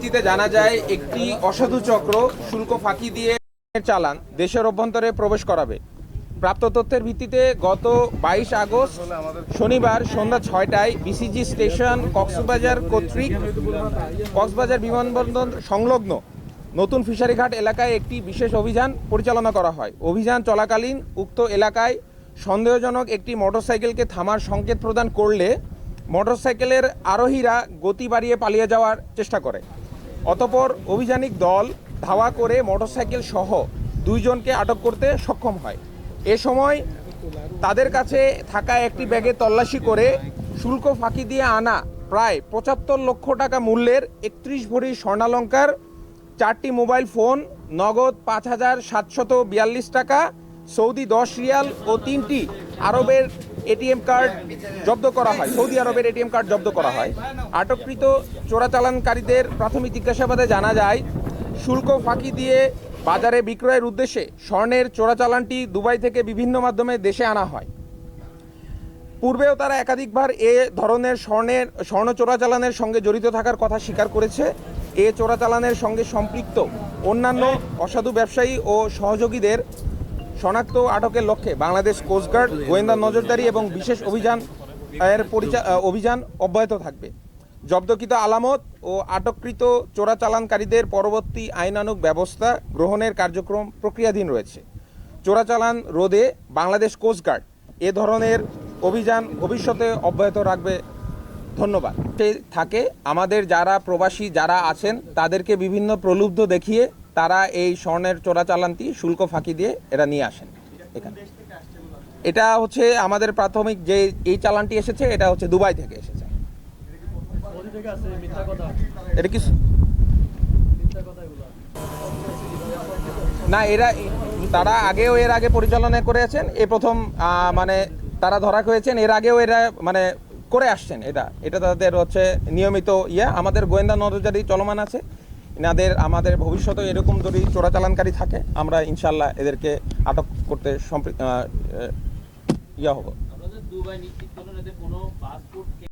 ভিত্তিতে জানা যায় একটি অসাধু চক্র শুল্ক ফাঁকি দিয়ে চালান দেশের অভ্যন্তরে প্রবেশ করাবে। প্রাপ্ত তথ্যের ভিত্তিতে গত 22 আগস্ট শনিবার সন্ধ্যা 6টায় বিসিজি স্টেশন কক্সবাজার কর্তৃক কক্সবাজার বিমানবন্দর সংলগ্ন নতুন ফিশারিঘাট এলাকায় একটি বিশেষ অভিযান পরিচালনা করা হয়। অভিযান চলাকালীন উক্ত এলাকায় সন্দেহজনক একটি মোটরসাইকেলকে থামার সংকেত প্রদান করলে মোটরসাইকেলের আরোহীরা গতি বাড়িয়ে পালিয়ে যাওয়ার চেষ্টা করে। অতঃপর অভিযানিক দল ধাওয়া করে মোটরসাইকেল সহ 2 জনকে আটক করতে সক্ষম হয়। এ সময় তাদের কাছে থাকা একটি ব্যাগে তল্লাশি করে শুল্ক ফাঁকি দিয়ে আনা প্রায় 75 লক্ষ টাকা মূল্যের 31 ভরি স্বর্ণালঙ্কার, 4টি মোবাইল ফোন, নগদ 5,742 টাকা, সৌদি 10 রিয়াল ও 3টি আরবের এটিএম কার্ড জব্দ করা হয়। সৌদি আরবের এটিএম কার্ড জব্দ করা হয়। আটককৃত চোরাচালানকারীদের প্রাথমিক জিজ্ঞাসাবাদে জানা যায়, শুল্ক ফাঁকি দিয়ে বাজারে বিক্রয়ের উদ্দেশ্যে স্বর্ণের চোরাচালানটি দুবাই থেকে বিভিন্ন মাধ্যমে দেশে আনা হয়। পূর্বেও তারা একাধিকবার এ ধরনের স্বর্ণ চোরাচালানের সঙ্গে জড়িত থাকার কথা স্বীকার করেছে। এ চোরাচালানের সঙ্গে সম্পৃক্ত অন্যান্য অসাধু ব্যবসায়ী ও সহযোগীদের শনাক্ত আটকের লক্ষ্যে বাংলাদেশ কোস্টগার্ড গোয়েন্দা নজরদারি এবং বিশেষ অভিযান অব্যাহত থাকবে। জব্দকৃত আলামত ও আটককৃত চোরাচালানকারীদের পরবর্তী আইনানুগ ব্যবস্থা গ্রহণের কার্যক্রম প্রক্রিয়াধীন রয়েছে। চোরাচালান রোধে বাংলাদেশ কোস্টগার্ড এ ধরনের অভিযান ভবিষ্যতে অব্যাহত রাখবে। ধন্যবাদ। থাকে আমাদের যারা প্রবাসী যারা আছেন তাদেরকে বিভিন্ন প্রলুব্ধ দেখিয়ে তারা এই স্বর্ণের চোরাচালানটি শুল্ক ফাঁকি দিয়ে এরা নিয়ে আসেন এখানে। এটা হচ্ছে আমাদের প্রাথমিক যে এই চালানটি এসেছে এটা হচ্ছে দুবাই থেকে এসেছে। এটা কি না, তারা আগেও এর আগে পরিচালনা করে আছেন, এ প্রথম মানে তারা ধরা হয়েছেন। এর আগেও এরা মানে করে আসছেন, এটা তাদের হচ্ছে নিয়মিত আমাদের গোয়েন্দা নজরদারি চলমান আছে। আমাদের ভবিষ্যতে এরকম যদি চোরাচালানকারী থাকে আমরা ইনশাল্লাহ এদেরকে আটক করতে হব।